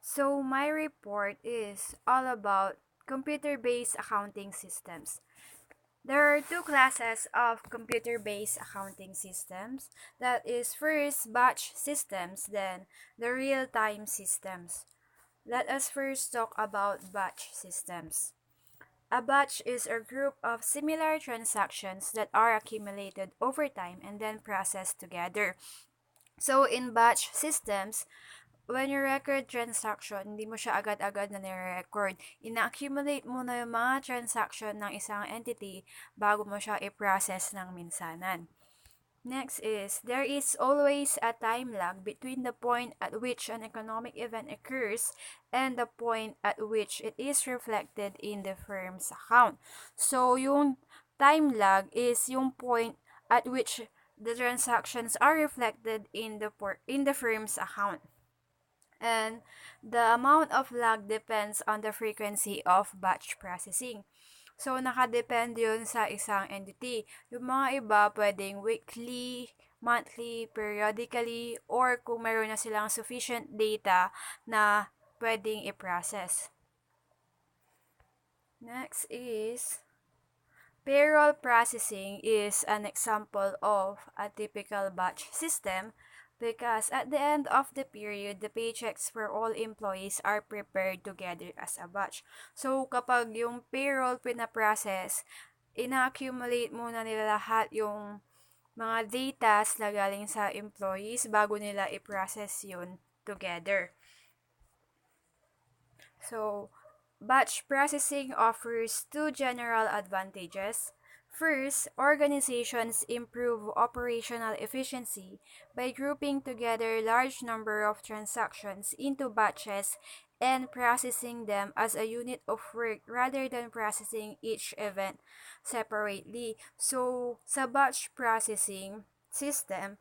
So my report is all about computer-based accounting systems. There are two classes of computer-based accounting systems. That is first batch systems, then the real-time systems. Let us first talk about batch systems. A batch is a group of similar transactions that are accumulated over time and then processed together. So in batch systems, when you record transaction, hindi mo siya agad-agad na nire-record. Ina-accumulate mo na yung mga transaction ng isang entity bago mo siya i-process ng minsanan. Next is, there is always a time lag between the point at which an economic event occurs and the point at which it is reflected in the firm's account. So, yung time lag is yung point at which the transactions are reflected in the firm's account. And the amount of lag depends on the frequency of batch processing. So, nakadepende yun sa isang entity. Yung mga iba, pwedeng weekly, monthly, periodically, or kung meron na silang sufficient data na pwedeng i-process. Next is, payroll processing is an example of a typical batch system because at the end of the period, the paychecks for all employees are prepared together as a batch. So, kapag yung payroll pinaprocess, ina-accumulate muna nila lahat yung mga data na galing sa employees bago nila i-process yun together. So, batch processing offers two general advantages. First, organizations improve operational efficiency by grouping together large number of transactions into batches and processing them as a unit of work rather than processing each event separately. So, sa batch processing system,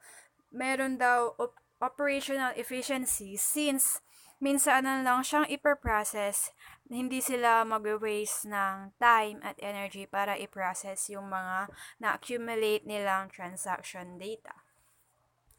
meron daw operational efficiency since minsan lang siyang ipaprocess, hindi sila mag-waste ng time at energy para i-process yung mga na-accumulate nilang transaction data.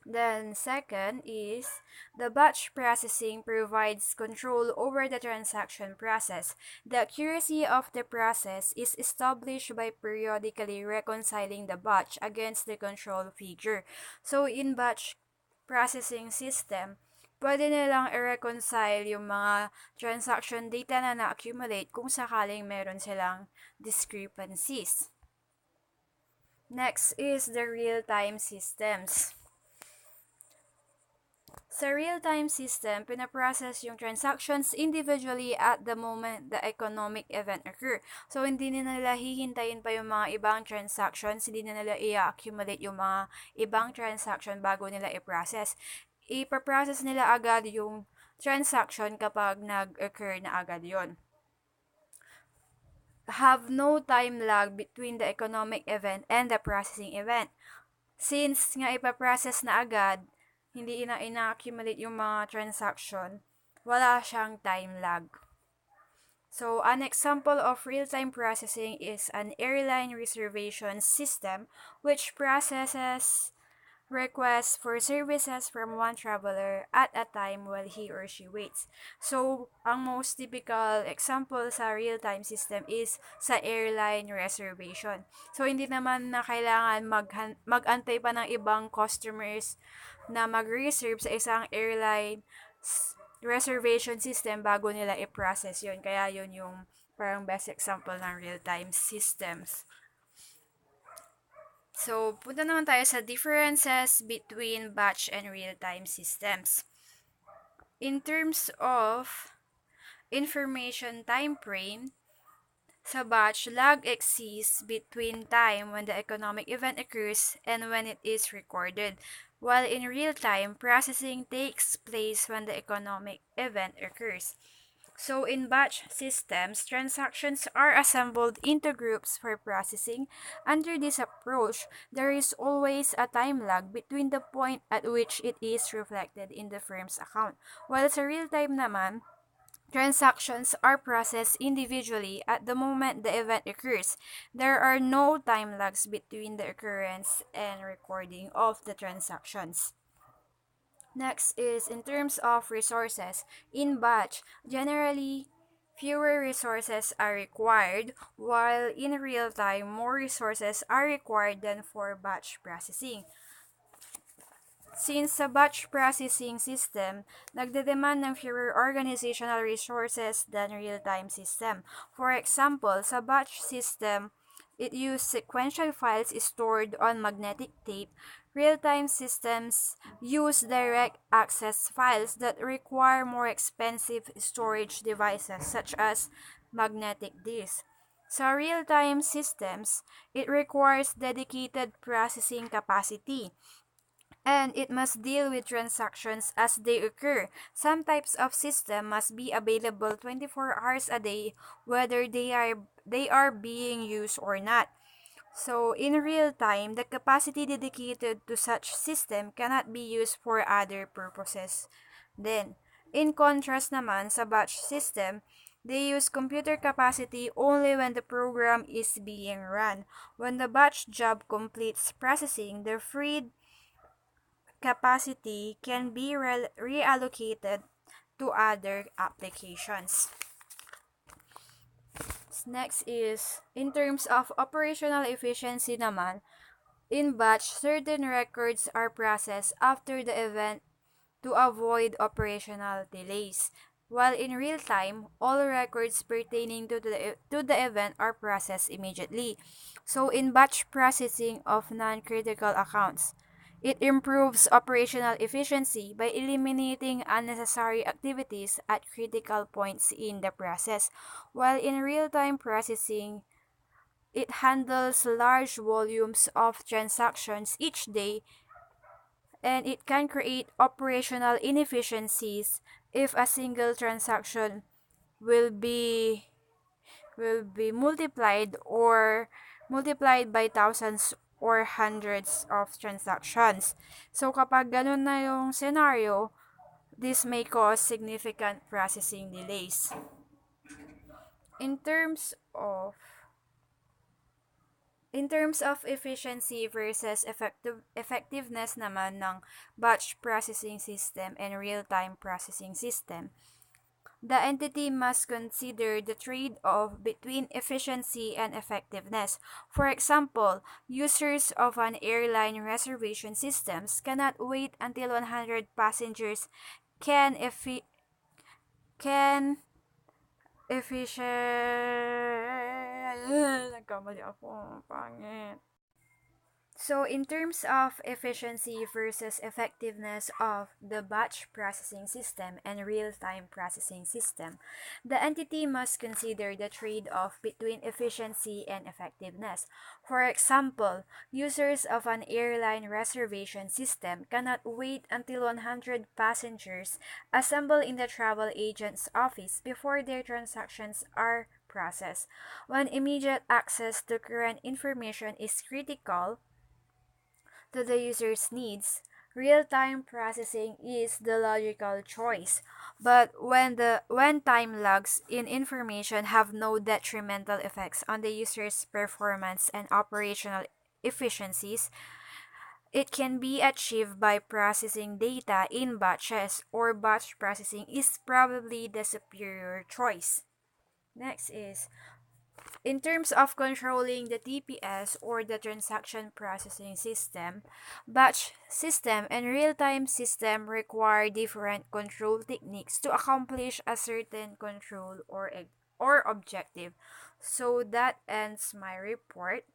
Then, second is, the batch processing provides control over the transaction process. The accuracy of the process is established by periodically reconciling the batch against the control figure. So, in batch processing system, pwede nilang i-reconcile yung mga transaction data na na-accumulate kung sakaling meron silang discrepancies. Next is the real-time systems. Sa real-time system, pinaprocess yung transactions individually at the moment the economic event occur. So, hindi na nila hihintayin pa yung mga ibang transactions, hindi na nila i-accumulate yung mga ibang transaction bago nila i-process. Ipaprocess nila agad yung transaction kapag nag-occur na agad yon. Have no time lag between the economic event and the processing event. Since nga ipaprocess na agad, hindi ina-accumulate yung mga transaction, wala siyang time lag. So, an example of real-time processing is an airline reservation system which processes requests for services from one traveler at a time while he or she waits. So, ang most typical example sa real-time system is sa airline reservation. So, hindi naman na kailangan mag-antay pa ng ibang customers na mag-reserve sa isang airline reservation system bago nila i-process yun. Kaya yun yung parang best example ng real-time systems. So, punta naman tayo sa differences between batch and real-time systems. In terms of information time frame, sa batch, lag exists between time when the economic event occurs and when it is recorded, while in real time, processing takes place when the economic event occurs. So, in batch systems, transactions are assembled into groups for processing. Under this approach, there is always a time lag between the point at which it is reflected in the firm's account. While sa real time naman, transactions are processed individually at the moment the event occurs. There are no time lags between the occurrence and recording of the transactions. Next is in terms of resources. In batch, generally fewer resources are required, while in real time, more resources are required than for batch processing. Since sa batch processing system, nagdedemand ng fewer organizational resources than real-time system. For example, sa batch system, it used sequential files stored on magnetic tape. Real-time systems use direct access files that require more expensive storage devices such as magnetic disks. Sa real-time systems, it requires dedicated processing capacity, and it must deal with transactions as they occur. Some types of system must be available 24 hours a day whether they are being used or not. So in real time, the capacity dedicated to such system cannot be used for other purposes. Then, in contrast naman sa batch system, they use computer capacity only when the program is being run. When the batch job completes processing, the freed capacity can be reallocated to other applications. Next is, in terms of operational efficiency naman, in batch, certain records are processed after the event to avoid operational delays, while in real time, all records pertaining to the event are processed immediately. So in batch processing of non-critical accounts, it improves operational efficiency by eliminating unnecessary activities at critical points in the process, while in real-time processing, it handles large volumes of transactions each day, and it can create operational inefficiencies if a single transaction will be multiplied by thousands or hundreds of transactions. So kapag ganun na yung scenario, this may cause significant processing delays. In terms of efficiency versus effectiveness naman ng batch processing system and real-time processing system, the entity must consider the trade-off between efficiency and effectiveness. For example, users of an airline reservation systems cannot wait until 100 passengers can nagkamali ako, pangit. So, in terms of efficiency versus effectiveness of the batch processing system and real-time processing system, the entity must consider the trade-off between efficiency and effectiveness. For example, users of an airline reservation system cannot wait until 100 passengers assemble in the travel agent's office before their transactions are processed. When immediate access to current information is critical to the user's needs, real-time processing is the logical choice. But when time lags in information have no detrimental effects on the user's performance and operational efficiencies, it can be achieved by processing data in batches, or batch processing is probably the superior choice. Next is, in terms of controlling the TPS or the transaction processing system, batch system and real-time system require different control techniques to accomplish a certain control or objective. So that ends my report.